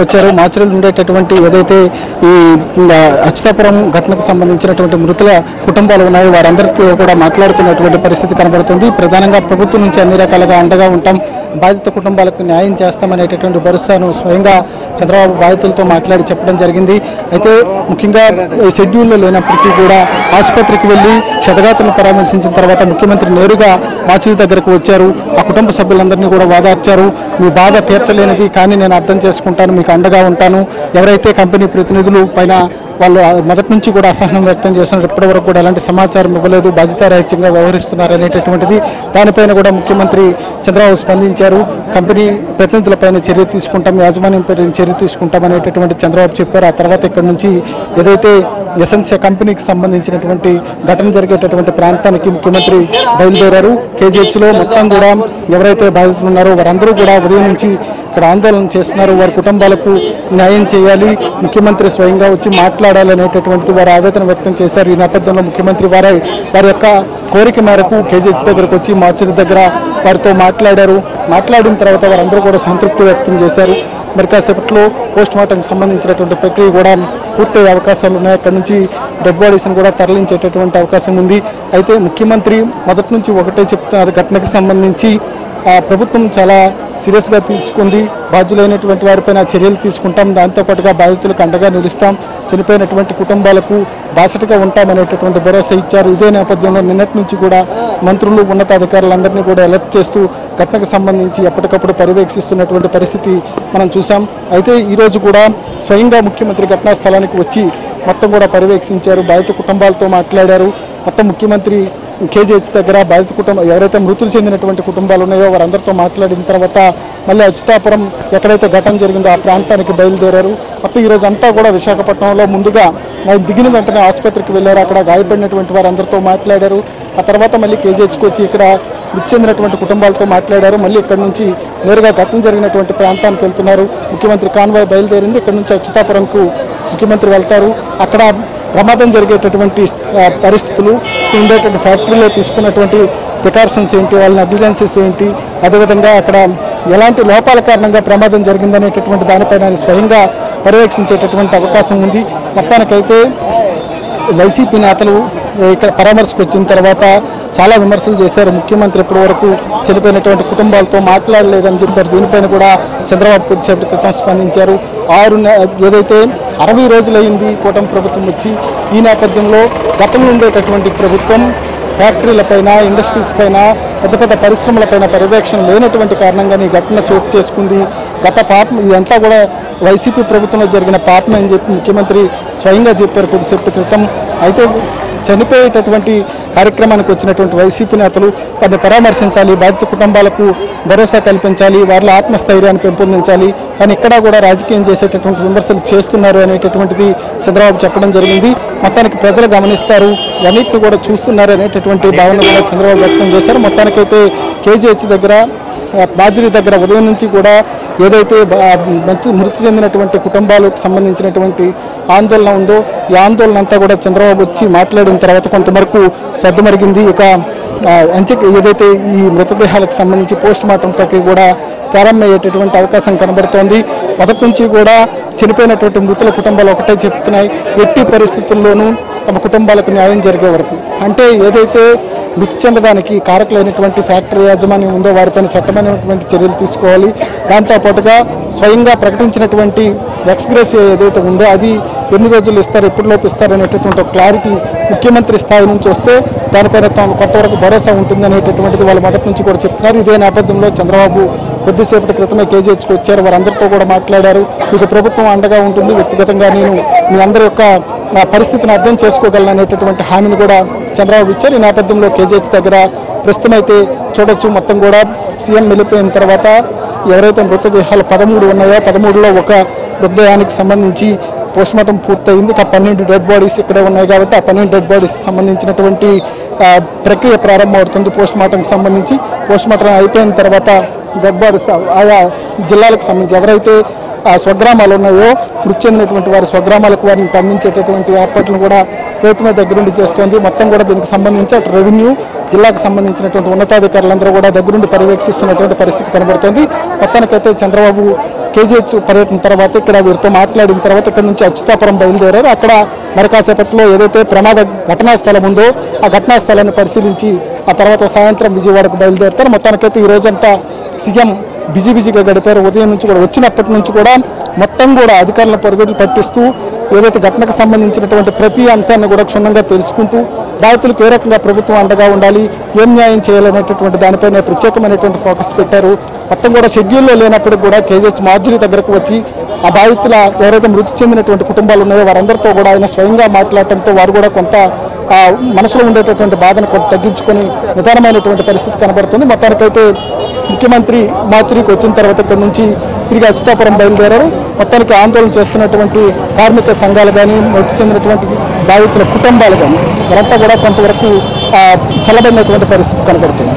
వచ్చారు. మాచర్లలో ఉండేటటువంటి ఏదైతే ఈ అచ్యుతాపురం ఘటనకు సంబంధించినటువంటి మృతుల కుటుంబాలు ఉన్నాయో వారందరితో కూడా మాట్లాడుతున్నటువంటి పరిస్థితి కనబడుతుంది. ప్రధానంగా ప్రభుత్వం నుంచి అన్ని రకాలుగా అండగా ఉంటాం, బాధిత కుటుంబాలకు న్యాయం చేస్తామనేటటువంటి భరోసాను స్వయంగా చంద్రబాబు బాధితులతో మాట్లాడి చెప్పడం జరిగింది. అయితే ముఖ్యంగా ఈ షెడ్యూల్లో లేనప్పటికీ కూడా ఆసుపత్రికి వెళ్ళి క్షతగాతులను పరామర్శించిన తర్వాత ముఖ్యమంత్రి నేరుగా మాచర్ల దగ్గరకు వచ్చారు. ఆ కుటుంబ సభ్యులందరినీ కూడా వాదార్చారు. మీ బాధ తీర్చలేనిది, కానీ నేను అర్థం చేసుకుంటాను, మీకు అండగా ఉంటాను. ఎవరైతే కంపెనీ ప్రతినిధులు పైన వాళ్ళు మొదటి నుంచి కూడా అసహనం వ్యక్తం చేస్తున్నారు, ఇప్పటివరకు కూడా ఎలాంటి సమాచారం ఇవ్వలేదు, బాధ్యతారహిత్యంగా వ్యవహరిస్తున్నారు అనేటటువంటిది దానిపైన కూడా ముఖ్యమంత్రి చంద్రబాబు స్పందించారు. కంపెనీ ప్రతినిధులపైన చర్య తీసుకుంటాం, యాజమాన్యంపై చర్య తీసుకుంటాం అనేటటువంటి చంద్రబాబు చెప్పారు. ఆ తర్వాత ఇక్కడ నుంచి ఏదైతే ఎసెన్షియా కంపెనీకి సంబంధించినటువంటి ఘటన జరిగేటటువంటి ప్రాంతానికి ముఖ్యమంత్రి బయలుదేరారు. కేజీహెచ్లో మొత్తం కూడా ఎవరైతే బాధితులు ఉన్నారో వారందరూ కూడా ఉదయం నుంచి ఇక్కడ ఆందోళన చేస్తున్నారు. వారి కుటుంబాలకు న్యాయం చేయాలి, ముఖ్యమంత్రి స్వయంగా వచ్చి మాట్లాడాలి అనేటటువంటిది వారు ఆవేదన వ్యక్తం చేశారు. ఈ నేపథ్యంలో ముఖ్యమంత్రి వారి యొక్క కోరిక మేరకు కేజీహెచ్ దగ్గరకు వచ్చి మాచర్ల దగ్గర వారితో మాట్లాడారు. మాట్లాడిన తర్వాత వారందరూ కూడా సంతృప్తి వ్యక్తం చేశారు. మరి కాసేపట్లో పోస్ట్ మార్టంకి సంబంధించినటువంటి ప్రక్రియ కూడా పూర్తయ్యే అవకాశాలు ఉన్నాయి. అక్కడ నుంచి డెడ్ బాడీస్ని కూడా తరలించేటటువంటి అవకాశం ఉంది. అయితే ముఖ్యమంత్రి మొదటి నుంచి ఒకటే చెప్తున్నారు, ఘటనకి సంబంధించి ప్రభుత్వం చాలా సీరియస్గా తీసుకుంది, బాధ్యులైనటువంటి వారిపైన చర్యలు తీసుకుంటాం, దాంతోపాటుగా బాధితులకు అండగా నిలుస్తాం, చనిపోయినటువంటి కుటుంబాలకు బాసటగా ఉంటామనేటటువంటి భరోసా ఇచ్చారు. ఇదే నేపథ్యంలో నిన్నటి నుంచి కూడా మంత్రులు, ఉన్నతాధికారులందరినీ కూడా అలర్ట్ చేస్తూ ఘటనకు సంబంధించి ఎప్పటికప్పుడు పర్యవేక్షిస్తున్నటువంటి పరిస్థితి మనం చూసాం. అయితే ఈరోజు కూడా స్వయంగా ముఖ్యమంత్రి ఘటనా స్థలానికి వచ్చి మొత్తం కూడా పర్యవేక్షించారు, బాధిత కుటుంబాలతో మాట్లాడారు. మొత్తం ముఖ్యమంత్రి కేజీహెచ్ దగ్గర బాధిత కుటుంబం ఎవరైతే మృతులు చెందినటువంటి కుటుంబాలు ఉన్నాయో వారందరితో మాట్లాడిన తర్వాత మళ్ళీ అచ్యుతాపురం ఎక్కడైతే ఘటన జరిగిందో ఆ ప్రాంతానికి బయలుదేరారు. మొత్తం ఈరోజు అంతా కూడా విశాఖపట్నంలో ముందుగా ఆయన దిగిన వెంటనే ఆసుపత్రికి వెళ్ళారు. అక్కడ గాయపడినటువంటి వారందరితో మాట్లాడారు. ఆ తర్వాత మళ్ళీ కేజీహెచ్కి వచ్చి ఇక్కడ మృతి చెందినటువంటి కుటుంబాలతో మాట్లాడారు. మళ్ళీ ఇక్కడ నుంచి నేరుగా ఘటన జరిగినటువంటి ప్రాంతానికి వెళ్తున్నారు. ముఖ్యమంత్రి కాన్వాయ్ బయలుదేరింది. ఇక్కడ నుంచి అచ్యుతాపురంకు ముఖ్యమంత్రి వెళ్తారు. అక్కడ ప్రమాదం జరిగేటటువంటి పరిస్థితులు, ఉండేటువంటి ఫ్యాక్టరీలో తీసుకున్నటువంటి ప్రికాషన్స్ ఏంటి, వాళ్ళ నెగ్లిజెన్సీస్ ఏంటి, అదేవిధంగా అక్కడ ఎలాంటి లోపాల కారణంగా ప్రమాదం జరిగిందనేటటువంటి దానిపైన ఆయన స్వయంగా పర్యవేక్షించేటటువంటి అవకాశం ఉంది. మొత్తానికైతే వైసీపీ నేతలు ఇక్కడ పరామర్శకు వచ్చిన తర్వాత చాలా విమర్శలు చేశారు. ముఖ్యమంత్రి ఇప్పటి వరకు చనిపోయినటువంటి కుటుంబాలతో మాట్లాడలేదని చెప్పారు. దీనిపైన కూడా చంద్రబాబు కొద్దిసేపటి క్రితం స్పందించారు. ఏదైతే 60 రోజులైంది కూటమి ప్రభుత్వం వచ్చి, ఈ నేపథ్యంలో గతంలో ఉండేటటువంటి ప్రభుత్వం ఫ్యాక్టరీలపైన, ఇండస్ట్రీస్ పైన, పెద్ద పెద్ద పరిశ్రమలపైన పర్యవేక్షణ లేనటువంటి కారణంగా ఈ ఘటన చోటు చేసుకుంది. ఇదంతా కూడా వైసీపీ ప్రభుత్వంలో జరిగిన పాపమే అని చెప్పి ముఖ్యమంత్రి స్వయంగా చెప్పారు కొద్దిసేపటి క్రితం. అయితే చనిపోయేటటువంటి కార్యక్రమానికి వచ్చినటువంటి వైసీపీ నేతలు వారిని పరామర్శించాలి, బాధిత కుటుంబాలకు భరోసా కల్పించాలి, వారిలో ఆత్మస్థైర్యాన్ని పెంపొందించాలి, కానీ ఇక్కడ కూడా రాజకీయం చేసేటటువంటి విమర్శలు చేస్తున్నారు అనేటటువంటిది చంద్రబాబు చెప్పడం జరిగింది. మొత్తానికి ప్రజలు గమనిస్తారు, అన్నింటిని కూడా చూస్తున్నారు అనేటటువంటి భావన కూడా చంద్రబాబు వ్యక్తం చేశారు. మొత్తానికైతే కేజీహెచ్ దగ్గర, బాజరీ దగ్గర ఉదయం నుంచి కూడా ఏదైతే మృతి చెందినటువంటి కుటుంబాలకు సంబంధించినటువంటి ఆందోళన ఉందో ఈ ఆందోళన అంతా కూడా చంద్రబాబు వచ్చి మాట్లాడిన తర్వాత కొంతవరకు సర్దుమరిగింది. ఇక ఏదైతే ఈ మృతదేహాలకు సంబంధించి పోస్ట్ మార్టం ప్రక్రియ కూడా ప్రారంభమయ్యేటటువంటి అవకాశం కనబడుతోంది. మొదటి నుంచి కూడా చనిపోయినటువంటి మృతుల కుటుంబాలు ఒకటే చెప్తున్నాయి, ఎట్టి పరిస్థితుల్లోనూ తమ కుటుంబాలకు న్యాయం జరిగే వరకు, అంటే ఏదైతే మృతి చెందడానికి కారకులైనటువంటి ఫ్యాక్టరీ యాజమాన్యం ఉందో వారిపైన చట్టమైనటువంటి చర్యలు తీసుకోవాలి. దాంతోపాటుగా స్వయంగా ప్రకటించినటువంటి ఎక్స్గ్రేసియా ఏదైతే ఉందో అది ఎన్ని రోజులు ఇస్తారు, ఎప్పటిలోపు ఇస్తారు అనేటటువంటి క్లారిటీ ముఖ్యమంత్రి స్థాయి నుంచి వస్తే దానిపైన కొంతవరకు భరోసా ఉంటుంది అనేటటువంటిది వాళ్ళు మొదటి నుంచి కూడా చెప్తున్నారు. ఇదే నేపథ్యంలో చంద్రబాబు కొద్దిసేపటి క్రితమే కేజీహెచ్కి వచ్చారు. వారందరితో కూడా మాట్లాడారు. మీకు ప్రభుత్వం అండగా ఉంటుంది, వ్యక్తిగతంగా నేను మీ అందరి యొక్క పరిస్థితిని అర్థం చేసుకోగలను అనేటటువంటి హామీని కూడా చంద్రబాబు ఇచ్చారు. ఈ నేపథ్యంలో కేజీహెచ్ దగ్గర ప్రస్తుతం అయితే చూడొచ్చు, మొత్తం కూడా సీఎం వెళ్ళిపోయిన తర్వాత ఎవరైతే మృతదేహాలు 13 ఉన్నాయో 13లో ఒక మృతదేహానికి సంబంధించి పోస్ట్మార్టం పూర్తయింది. 12 డెడ్ బాడీస్ ఇక్కడే ఉన్నాయి కాబట్టి ఆ 12 డెడ్ బాడీస్ సంబంధించినటువంటి ప్రక్రియ ప్రారంభమవుతుంది. పోస్ట్మార్టంకి సంబంధించి పోస్ట్మార్టం అయిపోయిన తర్వాత డెడ్ బాడీస్ ఆయా జిల్లాలకు సంబంధించి ఎవరైతే స్వగ్రామాలు ఉన్నాయో మృతి చెందినటువంటి వారి స్వగ్రామాలకు వారిని పంపించేటటువంటి ఏర్పాట్లను కూడా ప్రభుత్వమే దగ్గరుండి చేస్తోంది. మొత్తం కూడా దీనికి సంబంధించి అటు రెవెన్యూ, జిల్లాకు సంబంధించినటువంటి ఉన్నతాధికారులందరూ కూడా దగ్గరుండి పర్యవేక్షిస్తున్నటువంటి పరిస్థితి కనబడుతోంది. మొత్తానికైతే చంద్రబాబు కేజీహెచ్ పర్యటన తర్వాత ఇక్కడ వీరితో మాట్లాడిన తర్వాత ఇక్కడ నుంచి అచ్యుతాపురం బయలుదేరారు. అక్కడ మరి కాసేపట్లో ఏదైతే ప్రమాద ఘటనా స్థలం ఉందో ఆ ఘటనా స్థలాన్ని పరిశీలించి ఆ తర్వాత సాయంత్రం విజయవాడకు బయలుదేరుతారు. మొత్తానికైతే ఈ రోజంతా సీఎం బిజీగా గడిపారు. ఉదయం నుంచి కూడా వచ్చినప్పటి నుంచి కూడా మొత్తం కూడా అధికారులను పరుగులు పట్టిస్తూ ఏదైతే ఘటనకు సంబంధించినటువంటి ప్రతి అంశాన్ని కూడా క్షుణ్ణంగా తెలుసుకుంటూ బాధితులకు ఏ రకంగా ప్రభుత్వం అండగా ఉండాలి, ఏం న్యాయం చేయాలనేటటువంటి దానిపైన ప్రత్యేకమైనటువంటి ఫోకస్ పెట్టారు. మొత్తం కూడా షెడ్యూల్లో లేనప్పటికీ కూడా కేజీహెచ్ మార్జరీ దగ్గరకు వచ్చి ఆ బాధితుల ఎవరైతే మృతి చెందినటువంటి కుటుంబాలు ఉన్నాయో వారందరితో కూడా ఆయన స్వయంగా మాట్లాడటంతో వారు కూడా కొంత మనసులో ఉండేటటువంటి బాధను కొంత తగ్గించుకొని నిదానమైనటువంటి పరిస్థితి కనబడుతుంది. మొత్తానికైతే ముఖ్యమంత్రి మార్చురీకి వచ్చిన తర్వాత ఇక్కడ నుంచి తిరిగి అచ్యుతాపురం బయలుదేరారు. మొత్తానికి ఆందోళన చేస్తున్నటువంటి కార్మిక సంఘాలు కానీ మృతి చెందినటువంటి బాధితుల కుటుంబాలు కానీ వారంతా కూడా కొంతవరకు చల్లబడినటువంటి పరిస్థితి కనబడుతుంది.